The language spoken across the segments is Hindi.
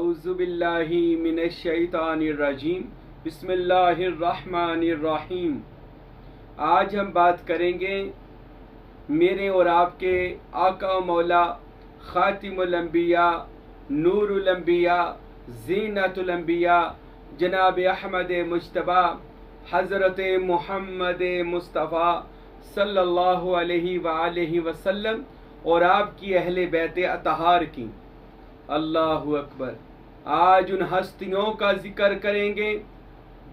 औज़ुबिल्लाहि मिनश्शैतानिर्रजीम बिस्मिल्लाहिर्रहमानिर्रहीम। आज हम बात करेंगे मेरे और आपके आका मौला ख़ातिमुल अंबिया नूरुल अंबिया ज़ीनतुल अंबिया जनाब अहमद मुज्तबा हज़रत मुहम्मद मुस्तफ़ा सल्लल्लाहु अलैहि वसल्लम और आपकी अहले बैत अतहार की। अल्लाहु अकबर। आज उन हस्तियों का जिक्र करेंगे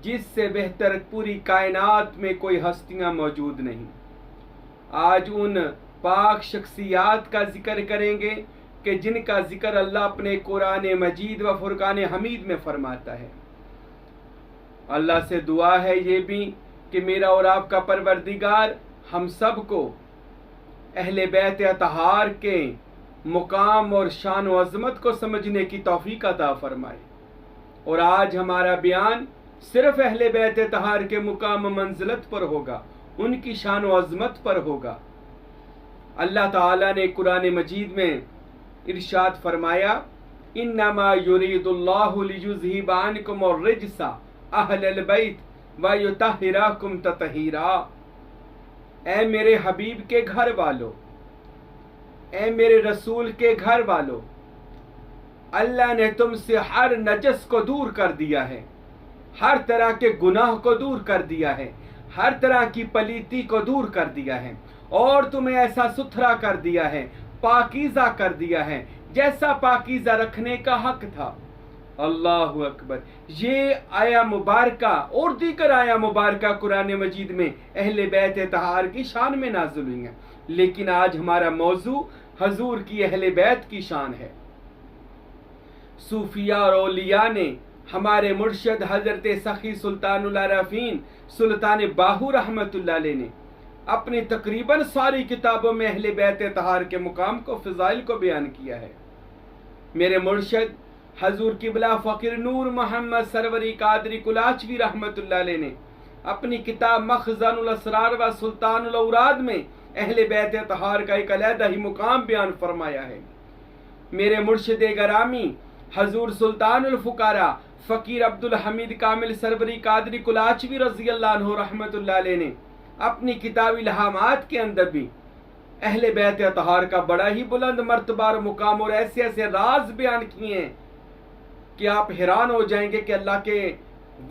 जिससे बेहतर पूरी कायनात में कोई हस्तियां मौजूद नहीं। आज उन पाक शख्सियात का जिक्र करेंगे कि जिनका जिक्र अल्लाह अपने कुरान मजीद व फुरकान हमीद में फरमाता है। अल्लाह से दुआ है ये भी कि मेरा और आपका परवरदिगार हम सब को अहले बैत अतहार के मुकाम और शान व अज़मत को समझने की तौफीक अता फरमाए। और आज हमारा बयान सिर्फ अहले बैत अतहार के मुकाम मंजिलत पर होगा, उनकी शान व अज़मत पर होगा। अल्लाह ताला ने कुरान मजीद में इरशाद फरमाया, इन्नमा युरीदुल्लाहु लियुज़हिबा अन्कुम अर्रिज्सा अहलल बैत व युतहिराकुम ततहीरा। ऐ मेरे हबीब के घर वालों, ऐ मेरे रसूल के घर वालों, अल्लाह ने तुमसे हर नजस को दूर कर दिया है, हर तरह के गुनाह को दूर कर दिया है, हर तरह की पलीती को दूर कर दिया है और तुम्हें ऐसा सुथरा कर दिया है, पाकीज़ा कर दिया है जैसा पाकीज़ा रखने का हक था। अल्लाहु अकबर। ये आया मुबारका और दीगर आया मुबारका कुरान मजीद में अहले बैत तहार की शान में नाज़िल हुई है, लेकिन आज हमारा मौजू हजूर की अहले बैत की शान है। सूफिया और औलिया ने हमारे मुर्शद हजरत सखी सुल्तानुल आरफीन सुल्तान बाहू रहमतुल्लाह अलैह ने अपनी तकरीबन सारी किताबों में अहले बैत तहार के मुकाम को फ़ज़ाइल को बयान किया है। मेरे मुर्शद हजूर किबला फ़कीर नूर मोहम्मद सरवरी कादरी कुलाचवी रहमतुल्लाह अलैह ने अपनी किताब मखज़नुल असरार व सुल्तानुल औराद में अहले बैत तहार का एक अलहदा ही मुकाम बयान फरमाया है। मेरे मुर्शिद गरामी हजूर सुल्तानुल फुकारा फ़कीर अब्दुल हमीद कामिल सरवरी कादरी कुलाचवी रज़ी अल्लाह अन्हु रहमतुल्लाह अलैह ने अपनी किताब इल्हामात के अंदर भी अहले बैत तहार का बड़ा ही बुलंद मर्तबा और मुकाम और ऐसे ऐसे राज बयान किए हैं कि आप हैरान हो जाएंगे कि अल्लाह के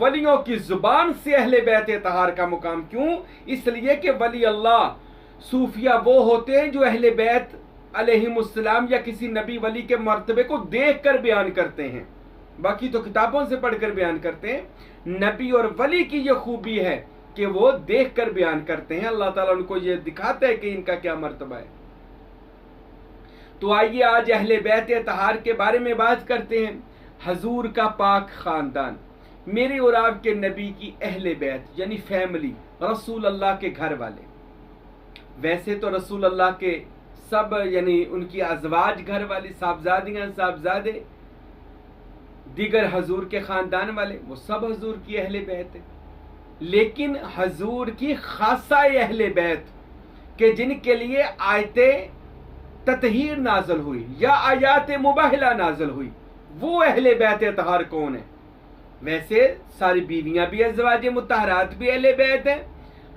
वलियों की जुबान से अहले बैत तहार का मुकाम। क्यों? इसलिए कि वली अल्लाह सूफिया वो होते हैं जो अहले बैत अलैहिमुस्सलाम या किसी नबी वली के मर्तबे को देख कर बयान करते हैं, बाकी तो किताबों से पढ़कर बयान करते हैं। नबी और वली की ये खूबी है कि वो देख कर बयान करते हैं, अल्लाह ताला उनको ये दिखाता है कि इनका क्या मर्तबा है। तो आइए आज अहले बैत तहार के बारे में बात करते हैं। हजूर का पाक खानदान, मेरे और आपके नबी की अहले बैत यानी फैमिली, रसूल अल्लाह के घर वाले। वैसे तो रसूल अल्लाह के सब यानी उनकी अज़वाज घर वाली, साहबजादियाँ साहबजादे, दीगर हजूर के ख़ानदान वाले, वो सब हजूर की अहले बैत है। लेकिन हजूर की खासा अहले बैत के जिनके लिए आयते ततहीर नाजल हुई या आयात मुबाहिला नाजल हुई, वो अहले बैत तहार कौन है? वैसे सारी बीवियां भी अज़वाज मुतहरात भी अहले बैत हैं।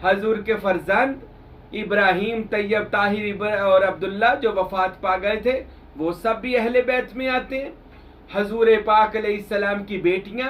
हजूर के फर्जंद इब्राहीम, तैयब, ताहिर और अब्दुल्ला जो वफात पा गए थे, वो सब भी अहले बैत में आते हैं। हजूर पाक अलैहिस्सलाम की बेटियां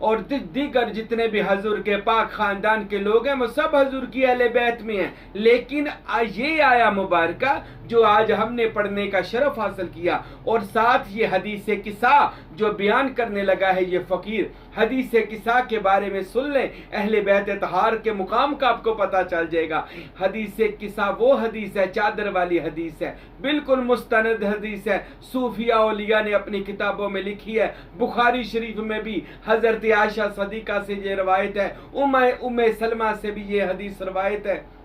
और दीगर जितने भी हजूर के पाक खानदान के लोग हैं, वो सब हजूर की अहले बैत में हैं। लेकिन ये आया मुबारका जो आज हमने पढ़ने का शरफ हासिल किया और साथ ये हदीस किस्सा जो बयान करने लगा है ये फ़कीर, हदीस किस्सा के बारे में सुन लें, अहले बैत तहार के मुकाम का आपको पता चल जाएगा। हदीस किस्सा वो हदीस है, चादर वाली हदीस है, बिल्कुल मुस्तनद हदीस है, सूफिया औलिया ने अपनी किताबों में लिखी है। बुखारी शरीफ में भी हजरत आयशा सदीका से ये रवायत है, उम्मे सलमा से भी ये हदीस रवायत है।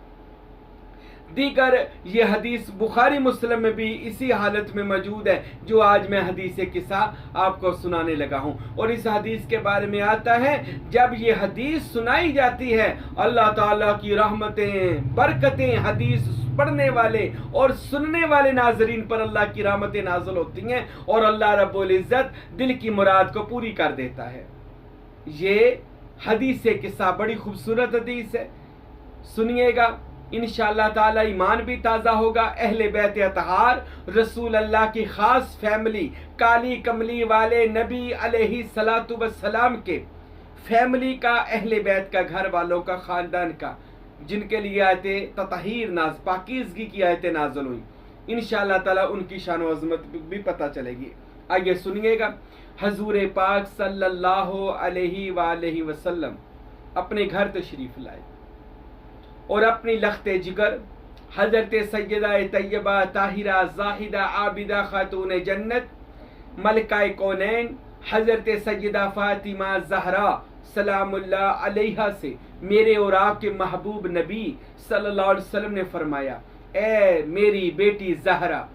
दीगर ये हदीस बुखारी मुस्लिम में भी इसी हालत में मौजूद है जो आज मैं हदीस किस्सा आपको सुनाने लगा हूँ। और इस हदीस के बारे में आता है, जब ये हदीस सुनाई जाती है अल्लाह ताला की रहमतें बरकतें हदीस पढ़ने वाले और सुनने वाले नाजरीन पर अल्लाह की रहमतें नाज़िल होती हैं और अल्लाह रब्बुल इज़्ज़त दिल की मुराद को पूरी कर देता है। ये हदीस किस्सा बड़ी खूबसूरत हदीस है, सुनिएगा, इंशाअल्लाह ताला ईमान भी ताज़ा होगा। अहले बैत अतहार रसूल अल्लाह की ख़ास फैमिली, काली कमली वाले नबी अलैहि सलातु वस्सलाम के फैमिली का, अहले बैत का, घर वालों का, ख़ानदान का, जिनके लिए आयतें तताहीर नाज पाकीज़गी की आयतें नाज़िल हुई, इंशाअल्लाह ताला उनकी शान व अज़मत भी पता चलेगी। आइए सुनिएगा, हजूर पाक सल्लल्लाहु अलैहि वसल्लम अपने घर तशरीफ़ लाए और अपनी लख्ते जिगर हज़रत सैयदा तैयबा ताहिरा ज़ाहिदा आबिदा खातून जन्नत मलकाए कौनैन हज़रत सैयदा फ़ातिमा ज़हरा सलामुल्लाह अलैहा से मेरे और आपके महबूब नबी सल्लल्लाहु अलैहि वसल्लम ने फरमाया, ए मेरी बेटी ज़हरा,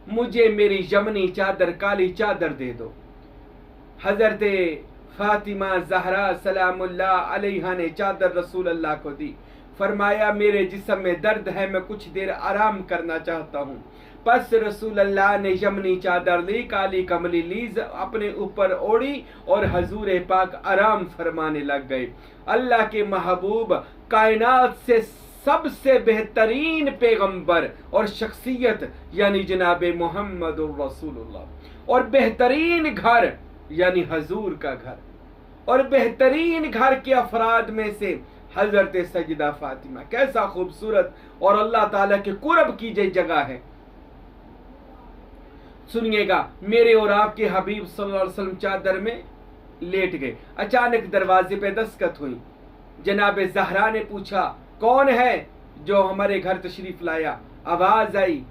मुझे मेरी यमनी चादर, काली चादर दे दो। हज़रत फ़ातिमा ज़हरा सलामुल्लाह अलैहा ने चादर रसूल अल्लाह को दी। फरमाया, मेरे जिस्म में दर्द है, मैं कुछ देर आराम करना चाहता हूँ। बस रसूल अल्लाह ने यमनी चादर ली, काली कमली ली, अपने ऊपर ओढ़ी और हजूर पाक आराम फरमाने लग गए। अल्लाह के महबूब कायनात से सबसे बेहतरीन पैगंबर और शख्सियत यानी जनाब मोहम्मद रसूलुल्लाह, और बेहतरीन घर यानी हजूर का घर, और बेहतरीन घर के अफराद में से हजरत सैयदा फातिमा। कैसा खूबसूरत और अल्लाह ताला के कुर्ब की जगह है। सुनिएगा, मेरे और आपके हबीब सल्लल्लाहु अलैहि वसल्लम चादर में लेट गए। अचानक दरवाजे पे दस्तक हुई। जनाब ज़हरा ने पूछा, कौन है जो हमारे घर तशरीफ लाया? आवाज आई,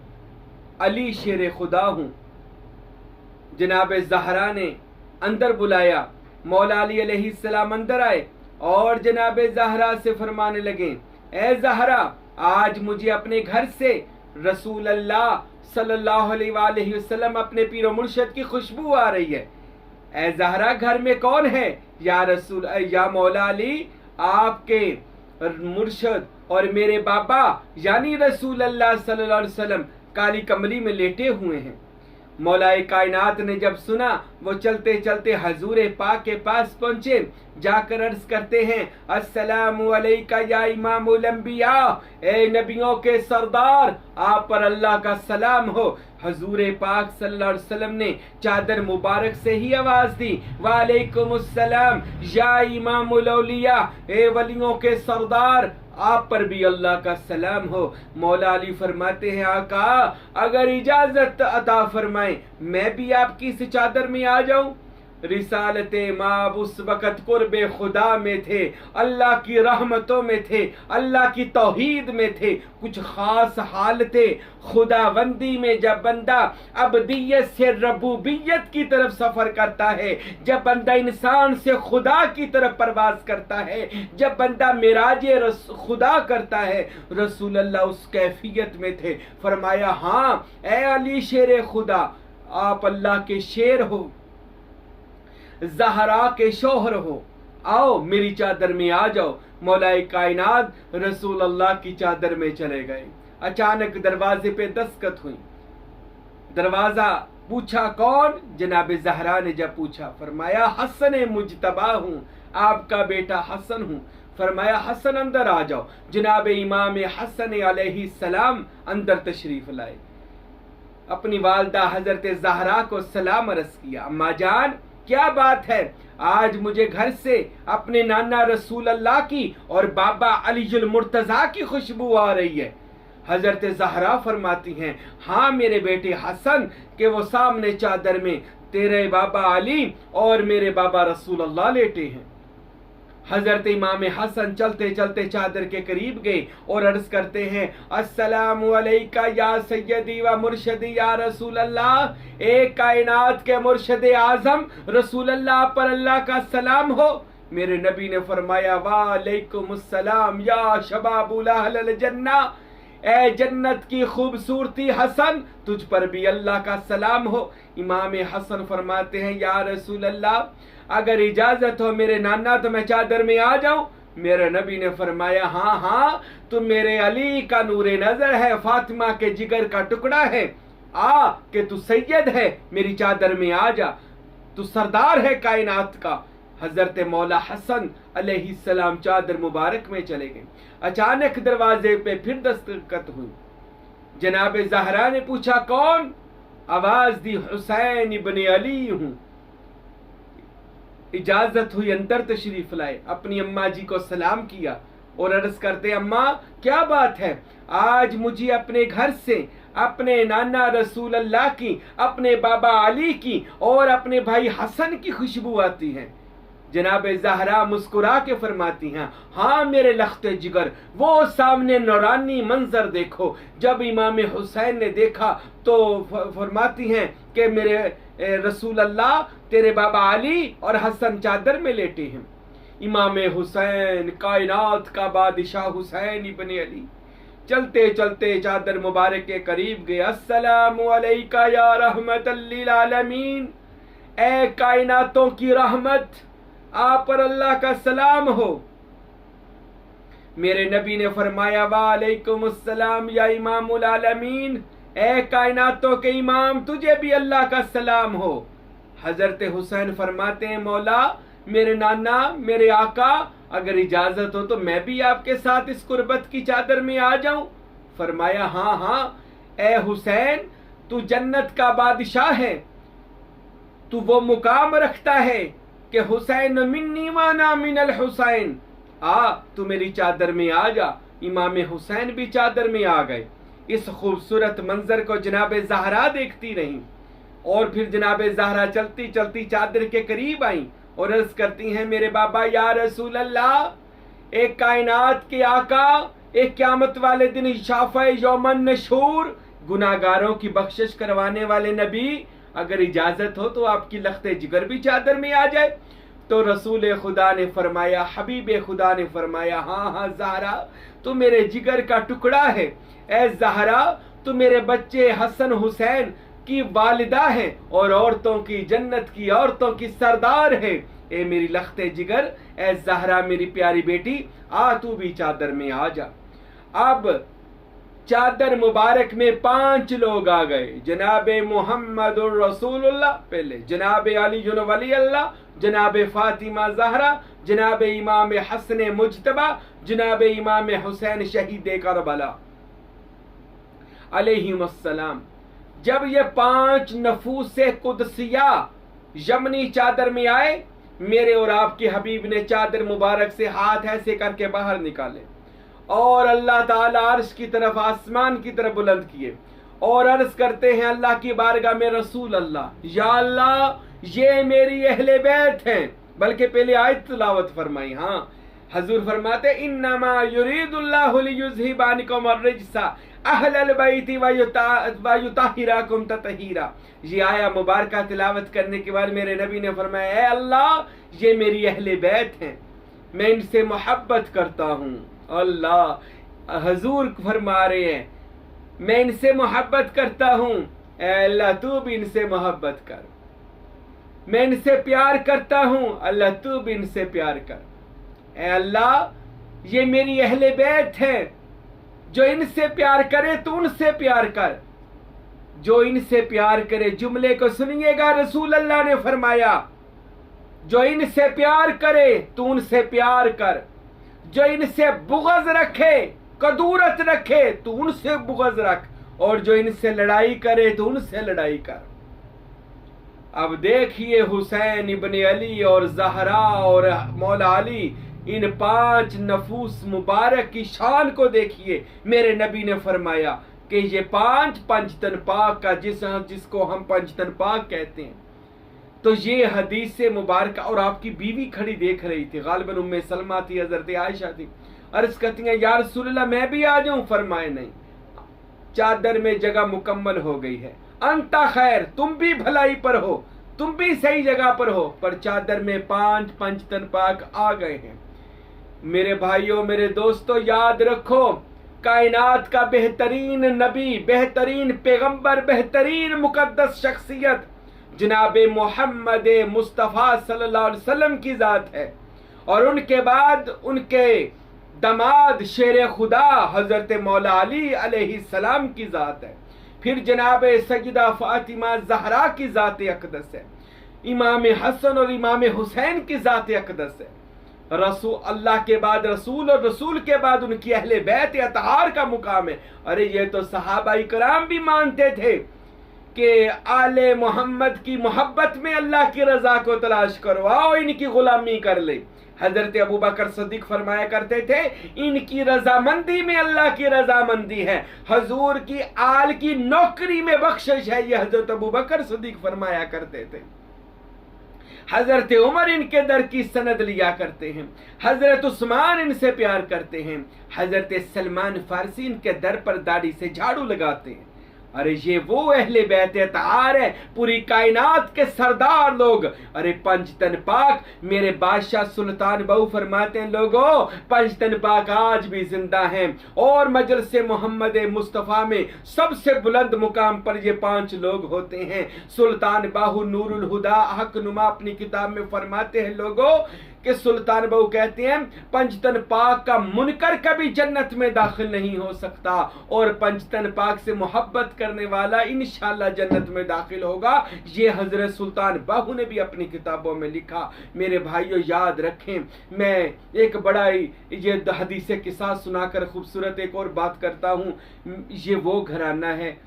अली शेर खुदा हूं। जनाब ज़हरा ने अंदर बुलाया। मौला अली अलैहिस्सलाम अंदर आए और जनाब ज़हरा से फरमाने लगे, ए ज़हरा, आज मुझे अपने घर से रसूल अल्लाह सल्लल्लाहु अलैहि वसल्लम अपने पीरो मुर्शिद की खुशबू आ रही है। ए ज़हरा, घर में कौन है? या रसूल, या मौला अली, आपके मुर्शिद और मेरे बाबा यानी रसूल अल्लाह सल्लल्लाहु अलैहि वसल्लम काली कमली में लेटे हुए हैं। मौलाए कायनात ने जब सुना, वो चलते चलते हजूर पाक के पास पहुंचे। जाकर अर्ज करते हैं, अस्सलामु अलैका या इमामुल अंबिया, ए नबियों के सरदार, आप पर अल्लाह का सलाम हो। हजूर पाक सल्लल्लाहु अलैहि वसल्लम ने चादर मुबारक से ही आवाज दी, वालेकुमुस्सलाम या इमामुल औलिया, ए वलियों के सरदार, आप पर भी अल्लाह का सलाम हो। मौला अली फरमाते हैं, आका, अगर इजाजत अता फरमाएं मैं भी आपकी इस चादर में आ जाऊं। रिसालते माब उस वक़्त कुर्बे खुदा में थे, अल्लाह की रहमतों में थे, अल्लाह की तौहीद में थे। कुछ खास हालतें खुदाबंदी में जब बंदा अबदियत से रबूबियत की तरफ सफर करता है, जब बंदा इंसान से खुदा की तरफ परवाज करता है, जब बंदा मिराजे खुदा करता है, रसूल अल्लाह उस कैफियत में थे। फरमाया, हाँ ए अली शेर खुदा, आप अल्लाह के शेर हो, ज़हरा के शोहर हो, आओ मेरी चादर में आ जाओ। मौलाए कायनात रसूल अल्लाह की चादर में चले गए। अचानक दरवाजे पे दस्तक हुई। दरवाजा पूछा, कौन? जनाब ज़हरा ने जब पूछा, फरमाया, हसन मुजतबा हूं, आपका बेटा हसन हूं। फरमाया, हसन अंदर आ जाओ। जनाब इमाम हसन अलैहिस्सलाम अंदर तशरीफ लाए। अपनी वालदा हजरत ज़हरा को सलाम अर्ज़ किया, अम्मा जान, क्या बात है? आज मुझे घर से अपने नाना रसूल अल्लाह की और बाबा अलीजुल मुर्तजा की खुशबू आ रही है। हजरत ज़हरा फरमाती हैं, हाँ मेरे बेटे हसन, के वो सामने चादर में तेरे बाबा अली और मेरे बाबा रसूल अल्लाह लेटे हैं। हजरत इमाम हसन चलते चलते चादर के करीब गए और अर्ज करते हैं, अस्सलामु अलैका या सैयदी व मुर्शदी या रसूल अल्लाह, एक कायनात के मुर्शद आजम रसूल अल्लाह पर अल्लाह का सलाम हो। मेरे नबी ने फरमाया, वालेकुमुस्सलाम या शबाबुल अहल जन्ना, ए जन्नत की खूबसूरती हसन, तुझ पर भी अल्लाह का सलाम हो। इमाम हसन फरमाते हैं, या रसूल अल्लाह, अगर इजाजत हो मेरे नाना तो मैं चादर में आ जाऊं। मेरे नबी ने फरमाया, हाँ हाँ, तू मेरे अली का नूरे नजर है, फातिमा के जिगर का टुकड़ा है, आ कि तू सैयद है, मेरी चादर में आ जा, तू सरदार है कायनात का। हजरत मौला हसन अलैहिस्सलाम चादर मुबारक में चले गए। अचानक दरवाजे पे फिर दस्तक हुई। जनाब ज़हरा ने पूछा, कौन? आवाज दी, हुसैन इब्न अली हूं। इजाजत हुई, अंदर तशरीफ लाए, अपनी अम्मा जी को सलाम किया और अर्ज करते, अम्मा क्या बात है, आज मुझे अपने घर से अपने नाना रसूल अल्लाह की, अपने बाबा अली की और अपने भाई हसन की खुशबू आती है। जनाब ज़हरा मुस्कुरा के फरमाती हैं, हाँ मेरे लख्ते जिगर, वो सामने नौरानी मंजर देखो। जब इमाम हुसैन ने देखा तो फरमाती हैं कि मेरे रसूल अल्लाह, तेरे बाबा अली और हसन चादर में लेटे हैं। इमाम हुसैन, कायनात का बादशाह हुसैन इब्न अली चलते चलते चादर मुबारक के करीब गए। अस्सलामु अलैका या रहमतल लिल आलमीन, ए कायनातों की रहमत, आप पर अल्लाह का सलाम हो। मेरे नबी ने फरमाया, वालेकुम अस्सलाम या इमामुल आलमीन, ए कायनातों के इमाम, तुझे भी अल्लाह का सलाम हो। हजरत हुसैन फरमाते हैं, मौला मेरे नाना, मेरे आका, अगर इजाजत हो तो मैं भी आपके साथ इस कुर्बत की चादर में आ जाऊं। फरमाया, हाँ हाँ, ए हुसैन, तू जन्नत का बादशाह है, तू वो मुकाम रखता है कि हुसैन मिन्नी वाना मिनल हुसैन, आ तू मेरी चादर में आ जा। इमाम हुसैन भी चादर में आ गए। इस खूबसूरत मंजर को जनाब ज़हरा देखती रहीं और फिर जनाब ज़हरा चलती चलती चादर के करीब आई और अर्ज करती हैं, मेरे बाबा या रसूल अल्लाह, एक कायनात के आका, एक क़यामत वाले दिन शाफ़े यौमन नशूर, गुनाहगारों की बख्शिश करवाने वाले नबी, अगर इजाजत हो तो आपकी लख्ते जिगर भी चादर में आ जाए। तो रसूल खुदा ने फरमाया, हबीब खुदा ने फरमाया, हाँ हाँ ज़हरा, तू मेरे जिगर का टुकड़ा है। ए ज़हरा, तू मेरे बच्चे हसन हुसैन की वालिदा है और औरतों की, जन्नत की औरतों की सरदार है। ए मेरी लख्ते जिगर, ए ज़हरा मेरी प्यारी बेटी, आ तू भी चादर में आ जा। अब चादर मुबारक में 5 लोग आ गए। जनाब मुहम्मदुर रसूलुल्लाह पहले, जनाब अली वली अल्लाह, जनाब फातिमा ज़हरा, जनाब इमाम हसन मुज्तबा, जनाब इमाम हुसैन शहीद करबला अलैहिमुस्सलाम। जब ये 5 नफूसे कुदसिया यमनी चादर में आए, मेरे और आपके हबीब ने चादर मुबारक से हाथ ऐसे करके बाहर निकाले और अल्लाह ताला अर्श की तरफ, आसमान की तरफ बुलंद किए और अर्ज करते हैं अल्लाह की बारगाह में, रसूल अल्लाह, या अल्लाह, ये मेरी अहले बैत हैं। बल्कि पहले आयत तिलावत फरमाई। हाँ, हजूर फरमाते, इन्नमा युरीदुल्लाहु लियुज़हिबा अन्कुम अर्रिज्सा अहलल बैति व युताहिराकुम ततहीरा। ये आया मुबारक तिलावत करने के बाद मेरे नबी ने फरमाया, ए अल्लाह, ये मेरी अहले बैत हैं, मैं इनसे मोहब्बत करता हूँ। अल्लाह, हजूर फरमा रहे हैं, मैं इनसे मोहब्बत करता हूँ, अल्लाह तू भी इनसे मोहब्बत कर। मैं इनसे प्यार करता हूँ, अल्लाह तू भी इनसे प्यार कर। ए अल्लाह, ये मेरी अहले बैत है, जो इनसे प्यार करे तू उनसे प्यार कर, जो इनसे प्यार करे। जुमले को सुनिएगा, रसूल अल्लाह ने फरमाया, जो इनसे प्यार करे तू उनसे प्यार कर, जो इनसे बुग़्ज़ रखे, कदूरत रखे, तू उनसे बुग़्ज़ रख, और जो इनसे लड़ाई करे तो उनसे लड़ाई कर। अब देखिए हुसैन इब्न अली और ज़हरा और मौला अली, इन 5 नफूस मुबारक की शान को देखिए। मेरे नबी ने फरमाया कि ये 5 पंचतन पाक का, जिसको हम पंचतन पाक कहते हैं, तो ये हदीस से मुबारक। और आपकी बीवी खड़ी देख रही थी, गालिबन उम्मे सलमा थी, हजरत आयशा थी। अर्ज करती हैं, या रसूलल्लाह, मैं भी आ जाऊं? फरमाए, नहीं, चादर में जगह मुकम्मल हो गई है। अंता खैर, तुम भी भलाई पर हो, तुम भी सही जगह पर हो, पर चादर में 5 पंचतन पाक आ गए हैं। मेरे भाइयों, मेरे दोस्तों, याद रखो, कायनात का बेहतरीन नबी, बेहतरीन पैगंबर, बेहतरीन मुकद्दस शख्सियत जनाब मोहम्मद मुस्तफ़ा सल्लल्लाहु अलैहि वसल्लम की ज़ात है। और उनके बाद उनके दमाद शेर खुदा हजरत मौला अली अलैहिस्सलाम की ज़ात है। फिर जनाब सैयदा फातिमा ज़हरा की ज़ात अक़दस है। इमाम हसन और इमाम हुसैन की ज़ात अक़दस है। रसूल अल्लाह के बाद रसूल और रसूल के बाद उनकी अहले बैत अतहार का मुकाम है। अरे ये तो सहाबा इकराम भी मानते थे कि आले मोहम्मद की मोहब्बत में अल्लाह की रजा को तलाश करो, आओ इनकी गुलामी कर ले। हजरत अबू बकर सिद्दीक फरमाया करते थे, इनकी रजामंदी में अल्लाह की रजामंदी है, हजूर की आल की नौकरी में बख्शिश है। यह हजरत अबू बकर सिद्दीक फरमाया करते थे। हजरत उमर इनके दर की सनद लिया करते हैं। हजरत उस्मान इनसे प्यार करते हैं। हजरत सलमान फारसी इनके दर पर दाढ़ी से झाड़ू लगाते हैं। अरे ये वो अहले बैत अतहार है, पूरी कायनात के सरदार लोग। अरे पंचतन पाक मेरे बादशाह सुल्तान बहू फरमाते हैं, लोगों पंचतन पाक आज भी जिंदा हैं और मजलिस मोहम्मद मुस्तफ़ा में सबसे बुलंद मुकाम पर ये 5 लोग होते हैं। सुल्तान बाहू नूरुल हुदा हक नुमा अपनी किताब में फरमाते हैं लोगों कि सुल्तान बहू कहते हैं पंचतन पाक का मुनकर कभी जन्नत में दाखिल नहीं हो सकता और पंचतन पाक से मोहब्बत करने वाला इंशाअल्लाह जन्नत में दाखिल होगा। ये हजरत सुल्तान बाहू ने भी अपनी किताबों में लिखा। मेरे भाइयों याद रखें, मैं एक बड़ा ही ये हदीस किस्सा सुनाकर खूबसूरत एक और बात करता हूँ। ये वो घराना है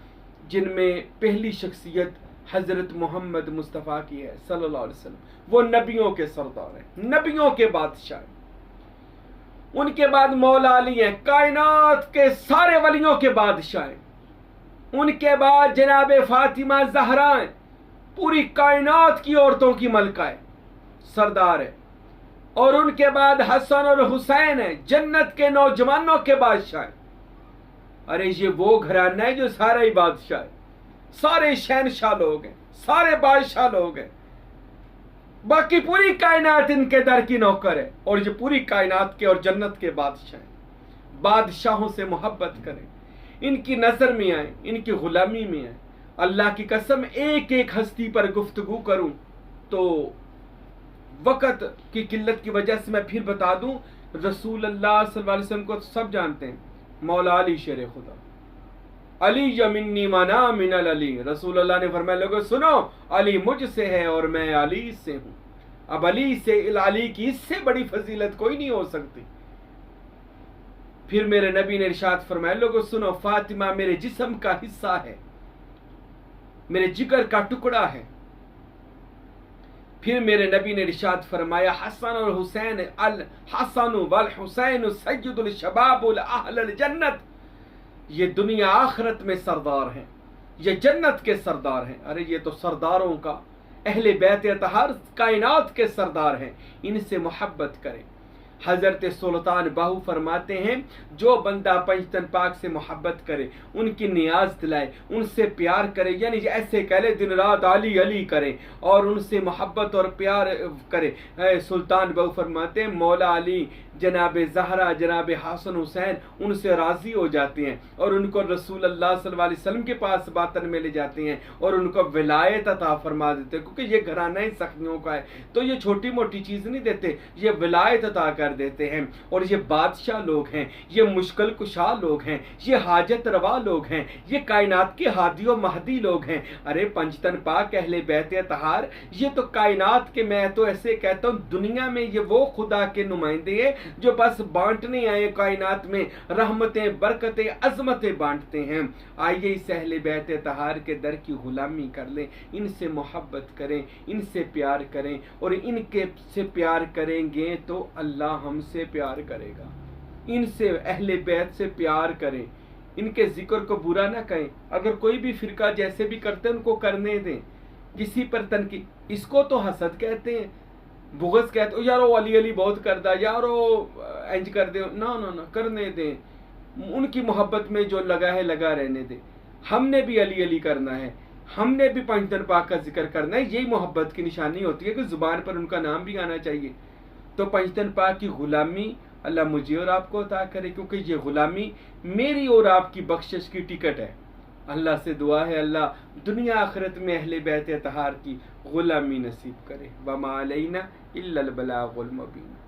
जिनमें पहली शख्सियत हजरत मोहम्मद मुस्तफ़ा की है सल्लल्लाहु अलैहि वसल्लम। वो नबियों के सरदार हैं, नबियों के बादशाह। उनके बाद मौला अली हैं, कायनात के सारे वलियों के बादशाह। उनके बाद जनाब फातिमा ज़हरा हैं, पूरी कायनात की औरतों की मलका है, सरदार है। और उनके बाद हसन और हुसैन है, जन्नत के नौजवानों के बादशाह। अरे ये वो घराना है जो सारा ही बादशाह है, सारे शहनशाह लोग हैं, सारे बादशाह लोग हैं। बाकी पूरी कायनात इनके दर की नौकर है और ये पूरी कायनात के और जन्नत के बादशाह हैं। बादशाहों से मोहब्बत करें, इनकी नजर में आए, इनकी गुलामी में आए। अल्लाह की कसम एक एक हस्ती पर गुफ्तगू करूं तो वक़्त की किल्लत की वजह से मैं फिर बता दूं, रसूल अल्लाह सल्लल्लाहु अलैहि वसल्लम को सब जानते हैं। मौला अली शेर खुदा, अली यमिन्नी मना मिनल अली। रसूल अल्लाह ने फरमाया लोगों सुनो, अली मुझसे है और मैं अली से हूं। अब अली से अली की इससे बड़ी फजीलत कोई नहीं हो सकती। फिर मेरे नबी ने इरशाद फरमाया लोगों सुनो, फातिमा मेरे जिस्म का हिस्सा है, मेरे जिगर का टुकड़ा है। फिर मेरे नबी ने इरशाद फरमाया हसन और हुसैन अल हसन वल हुसैन सय्यदुल शबाबुल अहलल जन्नत। ये दुनिया आखिरत में सरदार हैं, ये जन्नत के सरदार हैं। अरे ये तो सरदारों का अहले बैत अतहार कायनात के सरदार हैं, इनसे मोहब्बत करें। हजरत सुल्तान बाहू फरमाते हैं जो बंदा पंचतन पाक से मोहब्बत करे, उनकी नियाज दिलाए, उनसे प्यार करे, यानी ऐसे कह ले दिन रात अली अली करे और उनसे मोहब्बत और प्यार करे। सुल्तान बाहू फरमाते हैं मौला अली जनाब ज़हरा जनाब हसन हुसैन उनसे राज़ी हो जाते हैं और उनको रसूल अल्लाह सल्लल्लाहु अलैहि वसल्लम के पास बातन में ले जाते हैं और उनको विलायत अता फरमा देते हैं। क्योंकि ये घराना ही सखियों का है तो ये छोटी मोटी चीज़ नहीं देते, ये विलायत अता कर देते हैं। और ये बादशाह लोग हैं, ये मुश्किल कुशा लोग हैं, ये हाजत रवा लोग हैं, ये कायनात के हादी और महदी लोग हैं। अरे पंचतन पाक अहले बैत अतहार ये तो कायनात के, मैं तो ऐसे कहता हूँ दुनिया में ये वो खुदा के नुमाइंदे हैं जो बस बांटने आए, कायनात में रहमतें बरकतें अजमतें बांटते हैं। आइए इस अहले बैत अतहार के दर की गुलामी कर लें, इनसे मोहब्बत करें, इनसे प्यार करें और इनके से प्यार करेंगे तो अल्लाह हमसे प्यार करेगा। इनसे अहले बैत से प्यार करें, इनके जिक्र को बुरा ना कहें। अगर कोई भी फिरका जैसे भी करते हैं उनको करने दें, किसी पर तनकी, इसको तो हसद कहते हैं, बुग़्ज़ कहते हो यार वो अली अली बहुत करता, यार वो इंज कर दे, ना ना ना करने दें। उनकी मोहब्बत में जो लगा है लगा रहने दें। हमने भी अली अली करना है, हमने भी पंचतन पाक का जिक्र करना है। यही मोहब्बत की निशानी होती है कि ज़ुबान पर उनका नाम भी आना चाहिए। तो पंचतन पाक की गुलामी अल्लाह मुझे और आपको अता करे, क्योंकि ये गुलामी मेरी और आपकी बख्शिश की टिकट है। अल्लाह से दुआ है अल्लाह दुनिया आखिरत में अहले बैत अतहार की गुलामी नसीब करे। वमा अलैना इल्लल बलागुल मुबीन।